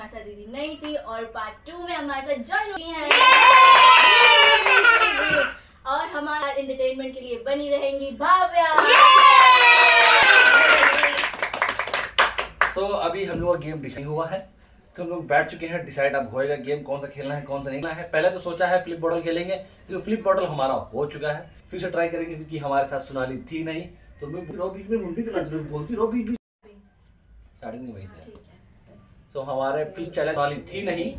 हमारे साथ दीदी नहीं थी और पार्ट 2 में हमारे साथ ज्वाइन हुई हैं और हमारा एंटरटेनमेंट के लिए बनी रहेंगी भाव्या। तो अभी हम लोग का गेम डिसाइड हुआ है, तो हम लोग बैठ चुके हैं, डिसाइड अब होएगा गेम कौन सा खेलना है कौन सा नहीं खेलना है। पहले तो सोचा है फ्लिप बॉटल खेलेंगे, क्योंकि फ्लिप बॉटल हमारा हो चुका है, फिर से ट्राई करेंगे क्योंकि हमारे साथ सोनाली थी नहीं। तो मैं बीच में मुंडी तो बोलती रहो बीच स्टार्टिंग नहीं वही से। तो हमारे फ्लिप चैलेंज वाली थी नहीं,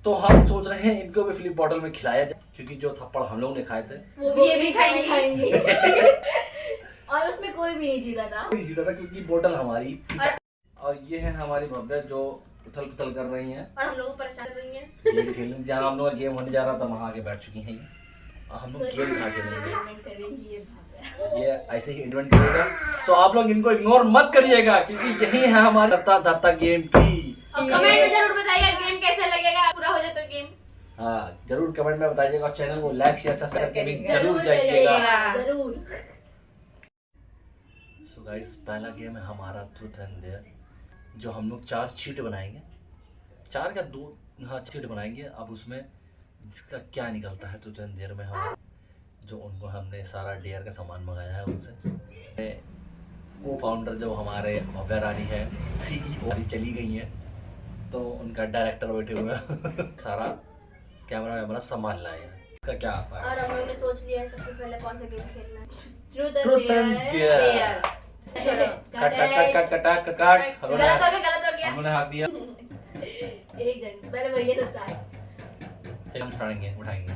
तो हम सोच रहे हैं इनको भी फ्लिप बॉटल में खिलाया जाए, क्योंकि जो थप्पड़ हम लोग ने खाए थे वो ये भी खाएंगे और उसमें कोई भी नहीं जीता था क्योंकि बोतल हमारी। और ये है हमारी भव्या जो उथल पुथल कर रही हैं और हम लोग को परेशान कर रही हैं। गेम खेलने जहाँ हम लोग गेम होने जा रहा था वहाँ आके बैठ चुकी हैं और हम लोग गेम खा खेलेंगे। ये ऐसे ही इन्वेंट करेगा, तो आप लोग इनको इग्नोर मत करिएगा क्योंकि यही है हमारी धरता धरता गेम की। और कमेंट में जरूर बताइए गेम कैसे लगेगा, पूरा हो जाए तो गेम। हाँ जरूर कमेंट में बताइएगा और चैनल को लाइक शेयर सब्सक्राइब करके भी जरूर जाइएगा जरूर। सो गाइस पहला गेम है हमारा ट्रूथ एंड डेयर, जो हम लोग 4 चीट बनाएंगे, 4 का 2 हाँ चीट बनाएंगे। अब उसमें जिसका क्या निकलता है ट्रूथ एंड डेयर में हम जो उनको हमने सारा डेयर का सामान मंगाया है उनसे। को फाउंडर जो हमारे भव्या रानी है CEO चली गई हैं, तो उनका डायरेक्टर बैठे हुए हैं सारा कैमरा वैमरा संभाल लाए हैं। इसका क्या आता है और हम लोग ने सोच लिया है सबसे पहले कौन सा गेम खेलना है। Truth and dare. कट गलत हो गया हमने हाथ दिया। एक जन पहले भैया से स्टार्ट। चलिए हम स्टार्टेंगे उठाएंगे।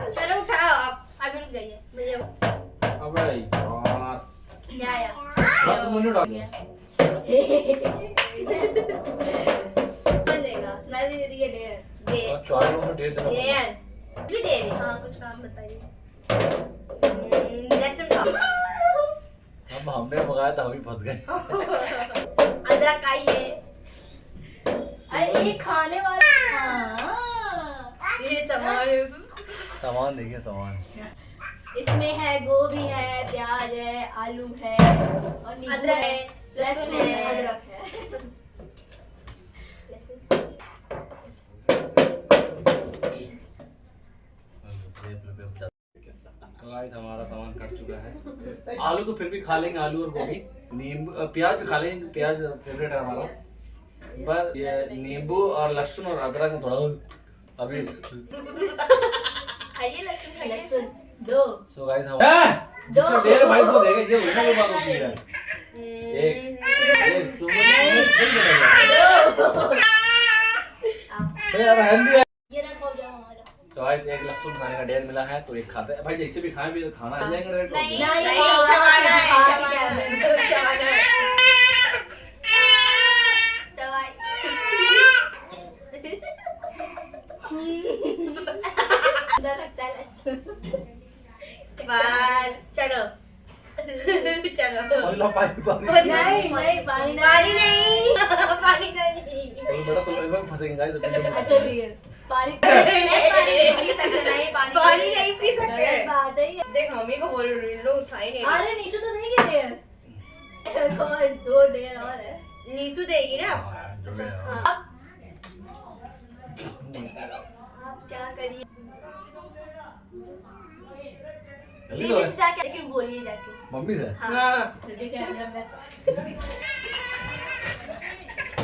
चलो उठाओ आप आगे रुक जाइए भैया। अबे यार क्या आया? बात मुझे उठा दिया। कौन देगा? सुनाई दे रही है डेयर। और 4 लोगों को डेढ़ देना पड़ेगा। डेयर भी दे रही। हाँ कुछ काम बताइए। लेसन खाओ। हम हमने मंगाया था हम ही फंस गए। अदरक खाइए। अरे ये खाने वाला। हाँ ये सामान देखिए सामान। इसमें है गोभी है, प्याज है, आलू है और नींबू अदरक है, लहसुन है, अदरक है। तो गाइस हमारा सामान कट चुका है। आलू तो फिर भी खा लेंगे, आलू और गोभी। नींबू प्याज भी खा लेंगे, प्याज फेवरेट है हमारा। बस ये नींबू और लहसुन और अदरक में थोड़ा अभी खाइए लहसुन, लहसुन दो। सो गाइस हम जिसका डेढ़ भाई को देगा ये उल्टा की बात होती है। एक यार हेल्दी है। ये ना खो जाओ हमारा। तो गाइस एक लहसुन खाने का डेढ़ मिला है, तो एक खाते हैं भाई। जैसे भी खाएं भी खाना आ जाएगा डेढ़ को। नहीं लगता है लहसुन। बस चलो चलो अल्लाह पानी नहीं पानी पानी नहीं पानी नहीं तो बेटा तुम एकदम फंसेंगे गाइस। अच्छा ठीक है पानी पी सकते नहीं पानी नहीं पी सकते। बात है। देख मम्मी को बोल रही लो उठाई नहीं। अरे नीशु तो नहीं गिरे यार। और 2 डेढ़ और है। नीसू देगी ना। हाँ आप क्या करिए दीदी से जाके, लेकिन बोलिए जाके मम्मी से। हाँ कैमरा में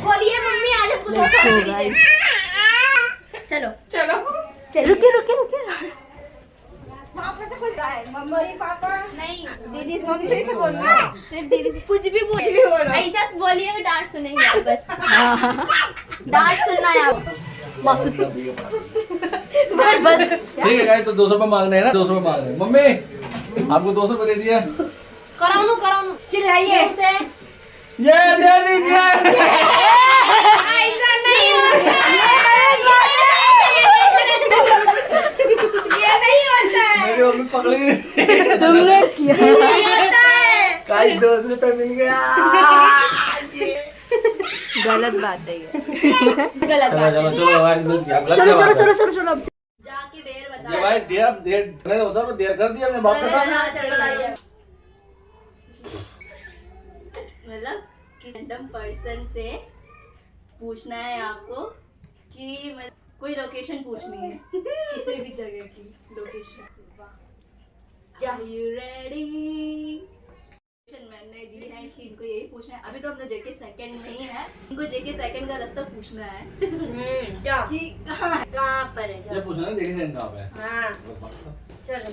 बोलिए मम्मी आज हमको धोखा मत दीजिए। चलो चलो रुकिए वहाँ पे तो कुछ रहा है मम्मी पापा नहीं दीदी से मम्मी से बोलना सिर्फ दीदी से कुछ भी बोलो। ऐसा बोलिए डांट सुनेंगे आप बस। डांट सुनना है आप मासूद। ठीक है गाइस, तो 200 रुपए मांग रहे हैं ना, 200 रुपए मांग रहे हैं। मम्मी आपको 200 रुपए दे दिया। कराऊं चिल्लाइए ये दे दीजिए। ऐसा नहीं होता ये नहीं होता है। मेरी मम्मी पकड़ी तुमने किया नहीं होता है। गाइस 200 रुपए मिल गया। गलत बात है ये। गलत बात है। चलो चलो जाके डेढ़ ये भाई देर मतलब देर कर दिया, मैं बात करता हूँ। मतलब कि रैंडम पर्सन से पूछना है आपको कि कोई लोकेशन पूछनी है किसी भी जगह की लोकेशन। Are you ready? मैंने दी है कि इनको यही पूछना है। अभी तो अपना जेके सेकंड नहीं है, इनको जेके सेकंड का रास्ता पूछना है क्या कि कहाँ पर है। ये पूछना है देखिए सेंड कहाँ पे है। हाँ चलो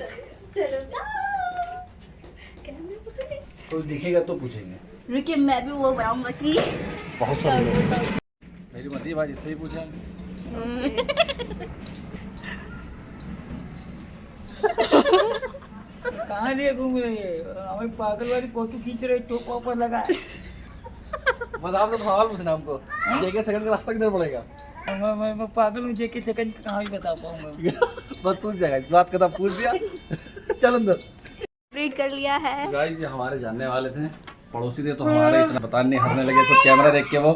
चलो कोई दिखेगा तो पूछेंगे। रुकिए मैं भी वो बनाऊंगा कि बहुत सारे लोग मेरी मर्जी भाई जिससे ही पूछेंगे। कहाँ लिए घूम रही है? हमें पागल वाली फोटो खींच रहे, टोपा पर लगा है। बस आप लोग सवाल पूछना हमको, जेके सेकंड का रास्ता किधर पड़ेगा। मैं पागल हूँ, जेके सेकंड कहाँ भी बता पाऊंगा। बस पूछ जाएगा, इस बात का तो पूछ दिया। चल अंदर। रीड कर लिया है। गाइस ये हमारे जानने वाले थे, पड़ोसी थे, तो हमारे इतना बता नहीं, हंसने लगे तो कैमरा देख के वो।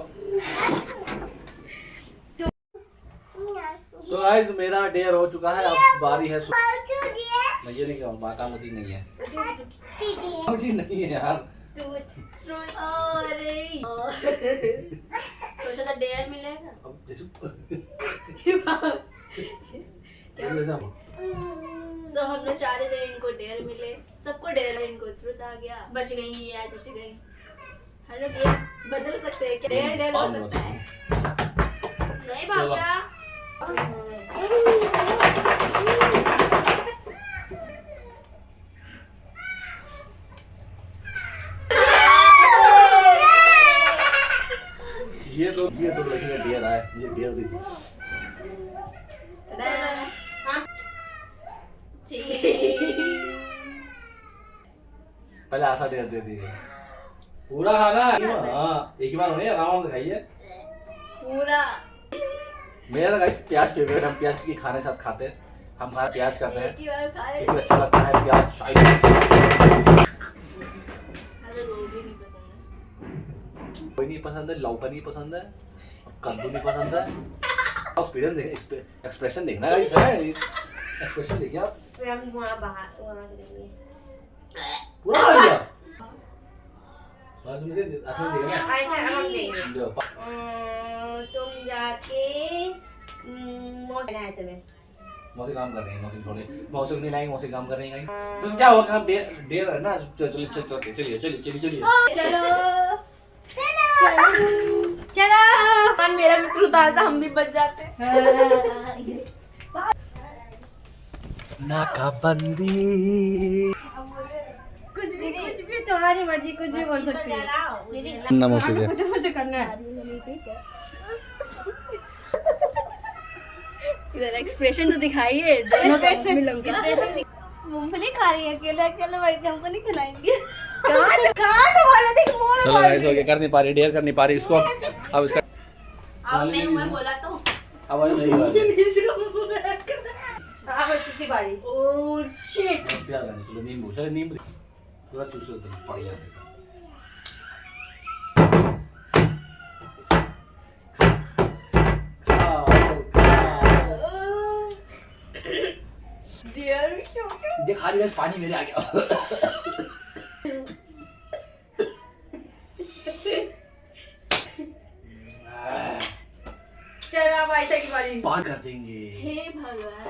तो गाइस मेरा डेयर हो चुका है, अब बारी है मैं ये नहीं कहूँ, बात मुझे नहीं है, मुझे नहीं है यार। अरे सोचा था डेयर मिलेगा। अब तो हमने चाह रहे थे इनको डेयर मिले, सबको डेयर, इनको ट्रुथ आ गया, बच गई ये आज, बच गई। हम लोग ये बदल सकते हैं क्या? डेयर डेयर हो सकता है। नहीं भाग्या। ये तो लड़की का डेयर आया, मुझे डेयर दे दी। पहले आशा डेयर दे दी। पूरा खाना है। हाँ एक ही बार नहीं, आराम से खाइए पूरा। मेरा तो गाइस प्याज फेवरेट, हम प्याज के खाने साथ खाते हैं, हम खाना प्याज करते हैं एक ही बार खा ले। क्योंकि अच्छा लगता है प्याज। हमें गोभी नहीं पसंद है। कोई नहीं पसंद है, लौका नहीं पसंद है, कद्दू नहीं पसंद है। एक्सपीरियंस देख, एक्सप्रेशन देखना गाइस है, एक्सप्रेशन देखिए आप। फिर हम वहाँ बाहर वहाँ करेंगे। पूरा खा लिया। तुम दे असली देखना। ऐसा हम देंगे। लो, तुम जाके मौसी है तुम्हें। मौसी काम कर रही है, मौसी छोड़े, मौसी को नहीं लाएंगे, मौसी काम कर रही है। तो क्या हुआ, हम डेर है ना, चलिए चलो चलो मेरा मित्र उतारता हम भी बच जाते। नाकाबंदी। कुछ भी तुम्हारी मर्जी, कुछ भी बोल सकती है। ना मौसी के कुछ मुझे करना है। इधर एक्सप्रेशन तो दिखाइए, दोनों का मिलूंगा। मूंगफली खा रही है अकेले अकेले, बैठ के हमको नहीं खिलाएंगे। काट वाला देख मोर। चलो गाइस हो गया, कर नहीं पा रही, डेयर कर नहीं पा रही इसको। अब इसका अब नहीं हुआ बोला तो। अब नहीं हुआ। अब कितनी बारी? Oh shit. प्याज डालने चलो, नींबू, चलो नींबू पूरा चूस लो, पड़ गया। देख खाली गैस पानी मेरे आ गया। चलो अब आयशा की बारी। पार कर देंगे। हे भगवान,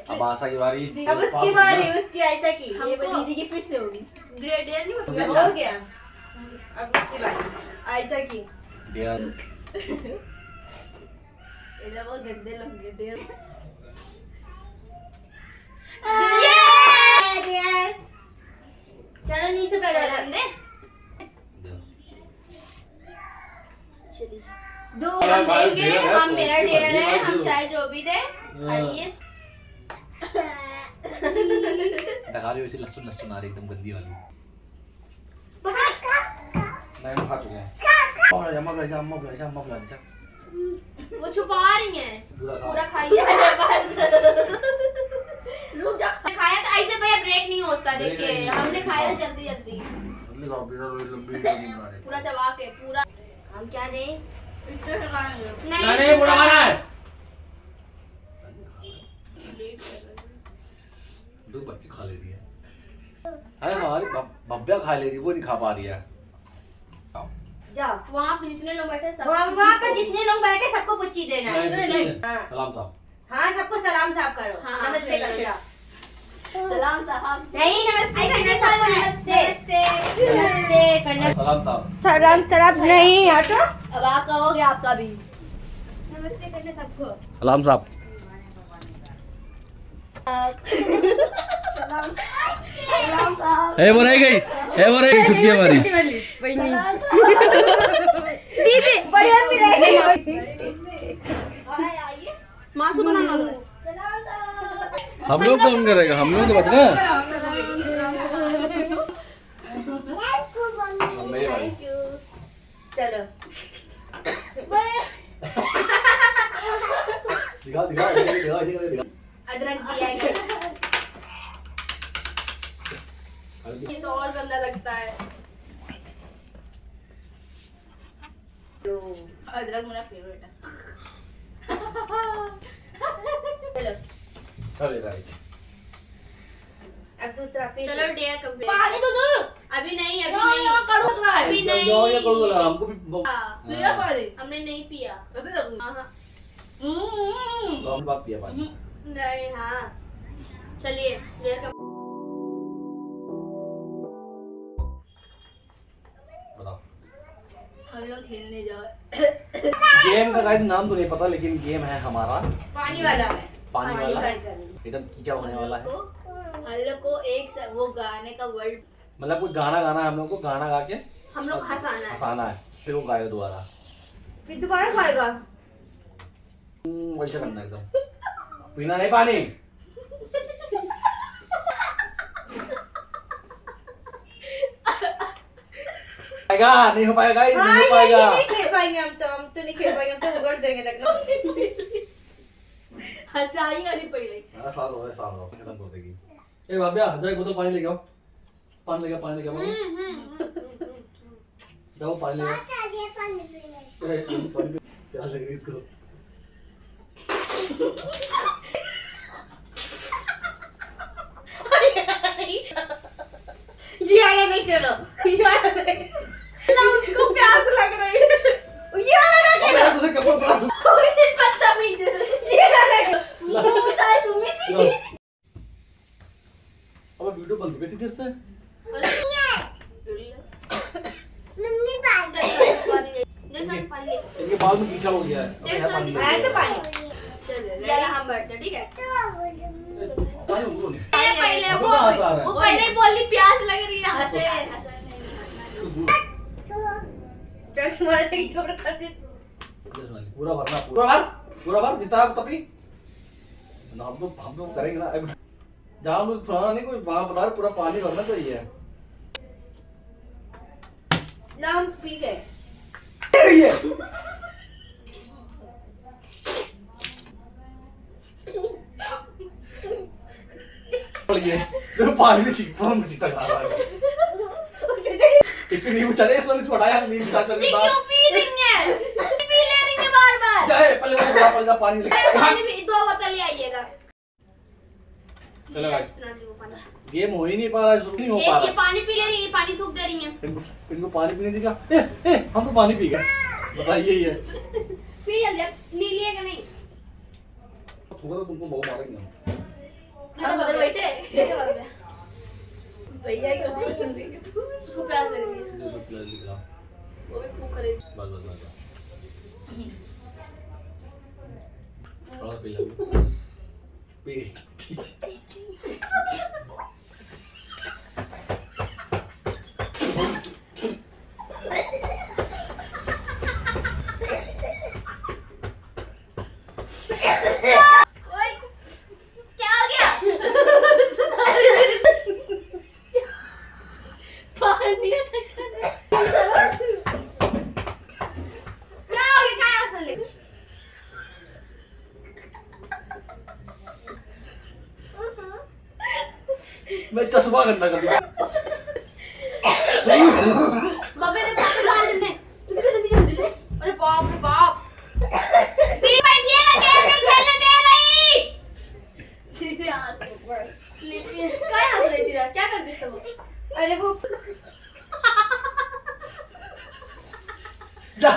अब आशा की बारी। अब उसकी बारी, उसकी आयशा की। हमको दीदी की फिर से होगी। ग्रेडियर नहीं अच्छा। हो गया। अब उसकी बारी, आयशा की। डेयर इधर वो गंदे लंगे डेर। यस। चलो नीचे बैठ जाओ। चलिए जो हम देंगे, हम मेरा डेयर है, हम चाहे जो भी दे खाइए। डका रही वैसे लहसुन लहसुन आ रही एकदम गंदी वाली। मैं खा चुके हैं। वो छुपा रही हैं। पूरा पूरा खाइए। रुक जा। खाया तो ऐसे भैया ब्रेक नहीं होता, देखिए हमने खाया जल्दी जल्दी पूरा चबा के पूरा। हम क्या दें? नहीं पूरा खाना है। दो बच्ची खा ले रही है। अरे हमारी भव्या खा ले रही, वो नहीं खा पा रही है। जाओ वहाँ पे जितने लोग बैठे सब वहाँ पे जितने लोग बैठे सबको पुच्ची देना है। नहीं, हाँ। सलाम साहब। हाँ सबको सलाम साहब करो। हाँ, नमस्ते करो जाओ। सलाम साहब। नहीं नमस्ते करना सबको नमस्ते नमस्ते। नमस्ते करना। सलाम साहब। सलाम सलाम नहीं हटो। अब आप कहोगे आपका भी। नमस्ते करना सबको। सलाम साहब। सलाम साहब। ए वो रह गई, छुट्टी हमारी। दीदी बढ़िया भी रह गई। आइए। मासू बनाना है। सलाम साहब। हम लोग कौन करेगा, हम लोग तो बच रहे हैं। चलो दिखा। अदरक दिया है guys। ये तो और गंदा लगता है। अदरक मेरा फेवरेट है। चलो अब दूसरा फिर चलो डेयर कंप्लीट। पानी तो दो। अभी नहीं अभी नहीं अभी नहीं। हमको भी पिया पानी हमने नहीं पिया अभी तक। हम बात पिया पानी। नहीं हाँ चलिए डेयर का बताओ। हम लोग खेलने जाओ। गेम का गाइस नाम तो नहीं पता, लेकिन गेम है हमारा पानी वाला में पानी वाला। एकदम कीचड़ होने वाला है। हम लोग को एक वो गाने का वर्ड मतलब कोई गाना गाना है, हम लोग को गाना गा के हम लोग हंसाना है। हंसाना है, फिर वो गाएगा दोबारा। फिर दोबारा खाएगा। वैसे करना है एकदम। पीना नहीं पानी। पाएगा नहीं हो पाएगा, नहीं हो पाएगा। नहीं खेल पाएंगे हम तो नहीं खेल पाएंगे, हम तो उगड़ देंगे लगना। हंसाएगा नहीं पहले। हाँ साल हो खत्म कर देगी। ए बाबिया जाओ एक बोतल पानी लेके आओ। पानी लेके आओ। जाओ पानी ले आओ। पानी प्यास लग रही इसको। ये वाला नहीं चलो, ये वाला नहीं। उसको प्यास लग रही है। ये वाला नहीं चलो। तुझे कपड़ा साफ बदतमीज। ये वाला तुम ही थी। अब वीडियो बंद कर दी देर से। इनके बाल में कीचड़ हो गया है। अब यहाँ पानी है तो पानी। चलो हम बैठते ठीक है। पानी उनको नहीं। पहले हमको कहाँ से आ रहा है? वो पहले बोली प्यास लग रही है। हंसे तुम्हारे से छोड़ कर दे। पूरा भर जितना आप तपी ना हम लोग करेंगे ना। अब जहाँ हम लोग फुलाना नहीं, कोई वहाँ बता पूरा पानी भरना चाहिए। ना हम पी गए। पानी में चिट्टा खा रहा है। इसकी नींबू चले, इस वक्त इसको हटाया नींबू चाट चलने बाद। क्यों पी रही है? पी ले रही है बार-बार। जाए पहले वो बड़ा पड़ पानी लेके। पानी भी 2 बोतल ले आइएगा। चलो गाइस, इतना दो पानी। गेम हो ही नहीं पा रहा है, शुरू नहीं हो पा ये रहा। पानी पी ले रही है, पानी थूक दे रही है। इनको पानी पीने दिखा। हम तो पानी पी गए। बताइए ये पी जल्दी, नीली है कि नहीं? थोड़ा तो तुमको बहुत मारेंगे हम। हम उधर बैठे। भैया क्या उसको प्यास लग रही है। वो भी भूख रही है। बस थोड़ा पी ले। पी ओए क्या हो गया? पानी क्या हो गया? क्या हंस ले? मैं चश्मा गंदा कर दिया। बाबे ने पापा डाल देने। जल्दी। अरे बाप रे बाप। तीन बैठिएगा, गेम नहीं खेलने दे रही। स्लीपी काय हंस रही थी रा? क्या करती सब वो? अरे वो जा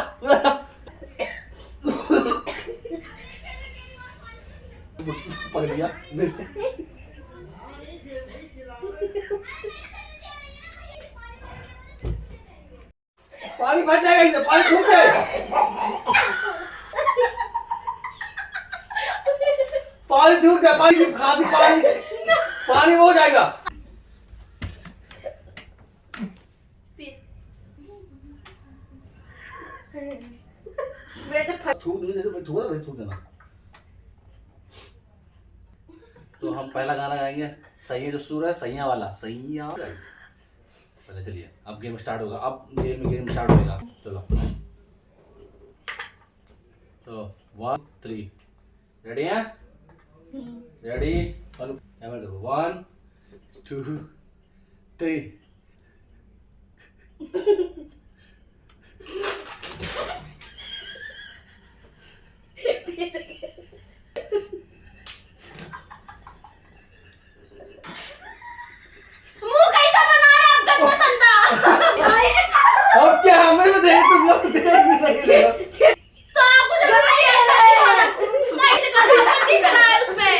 पकड़ लिया पानी बच जाएगा इसे पानी सूख गए पानी सूख गया पानी की खासी पानी पानी हो जाएगा पी थूक देने जैसे थूक ना थूक देना तो हम पहला गाना गाएंगे सैया जो सुर है सैया वाला सैया पहले चलिए अब गेम स्टार्ट होगा अब गेम स्टार्ट होगा चलो तो 1 3 रेडी हैं रेडी 1 2 3 मुंह कैसा बना रहा है गंदा संदा अब क्या हमें भी देख तुम लोग देख भी नहीं रहे हो तो आपको जरूरी है अच्छा नहीं कर रहा दिख रहा है उसमें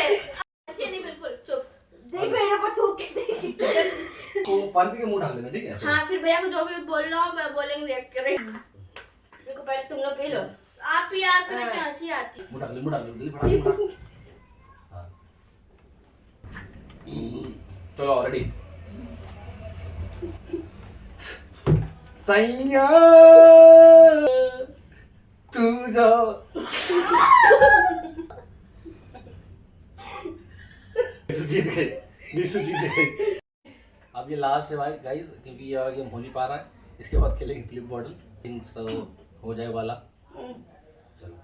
अच्छी नहीं बिल्कुल चुप देख मेरे को थूक के देख तो पानी पी के मुंह ढाक देना ठीक है हाँ फिर भैया को जो भी बोलना हो मैं बोलेंगे रिएक्ट करेंगे मेरे को पहले तुम लोग पी लो आप ही आप में क्या हंसी आती मुंह ढाक ले जल्दी फटाफट हाँ चलो रेडी सैया तू जो जीत गए अब ये लास्ट है भाई गाइस क्योंकि ये और गेम हो नहीं पा रहा है इसके बाद खेलेंगे फ्लिप बॉटल थिंग्स हो जाए वाला चलो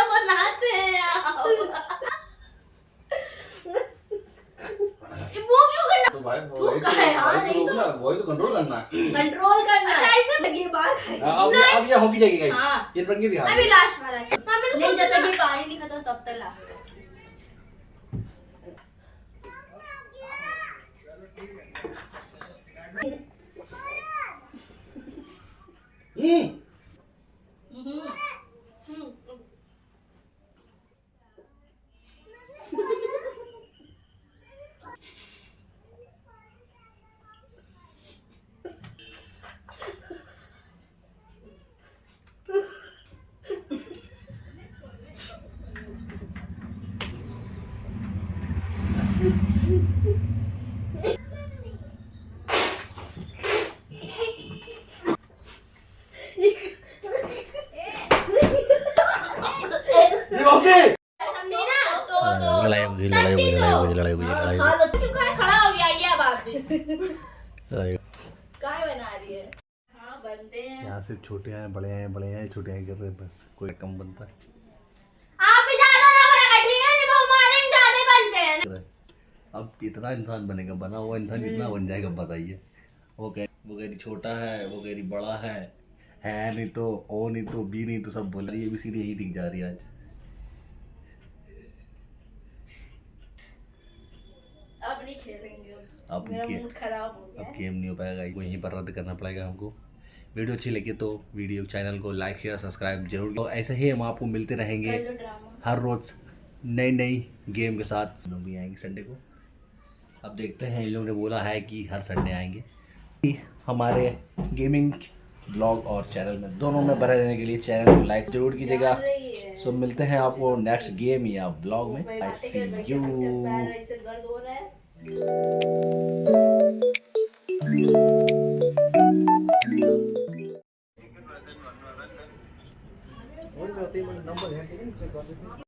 बनाते हैं आप वो क्यों करना तो भाई थूक का है, हाँ, नहीं तो। वही तो कंट्रोल करना है कंट्रोल करना अच्छा है ऐसे ये बार खाएगी अब ये होगी जाएगी गाइस हाँ। ये रंगी दिखा अभी लास्ट वाला तो मैंने नहीं सोचा जब तक ये पानी नहीं खत्म तब तक लास्ट लड़ाई खा लो क्यों कहाँ खड़ा हो गया ये बात भी काय बना रही है हाँ बनते हैं यहाँ सिर्फ छोटे हैं बड़े हैं बड़े हैं छोटे हैं कर रहे हैं बस कोई कम बनता है आप भी ज्यादा ना बनेगा ठीक है नहीं हमारे ज्यादा बनते हैं अब कितना इंसान बनेगा बना हुआ इंसान कितना बन जाएगा बताइए वो कह रही छोटा है वो कह रही बड़ा है नहीं तो ओ नहीं तो बी नहीं तो सब बोल रही है ये भी सीधी यही दिख जा रही है आज अब नहीं खेलेंगे अब मेरा मूड खराब हो गया अब गेम नहीं हो पाएगा यहीं पर रद्द करना पड़ेगा हमको वीडियो अच्छी लगी तो वीडियो चैनल को लाइक शेयर सब्सक्राइब जरूर तो ऐसे ही हम आपको मिलते रहेंगे कर लो ड्रामा हर रोज नई गेम के साथ लोग भी आएंगे संडे को अब देखते हैं इन लोगों ने बोला है कि हर संडे आएंगे हमारे गेमिंग ब्लॉग और चैनल में दोनों में बने रहने के लिए चैनल को लाइक जरूर कीजिएगा सो मिलते हैं आपको नेक्स्ट गेम या ब्लॉग में आई सी यू ऐसे दर्द हो रहा है ते नंबर है चेक कर देते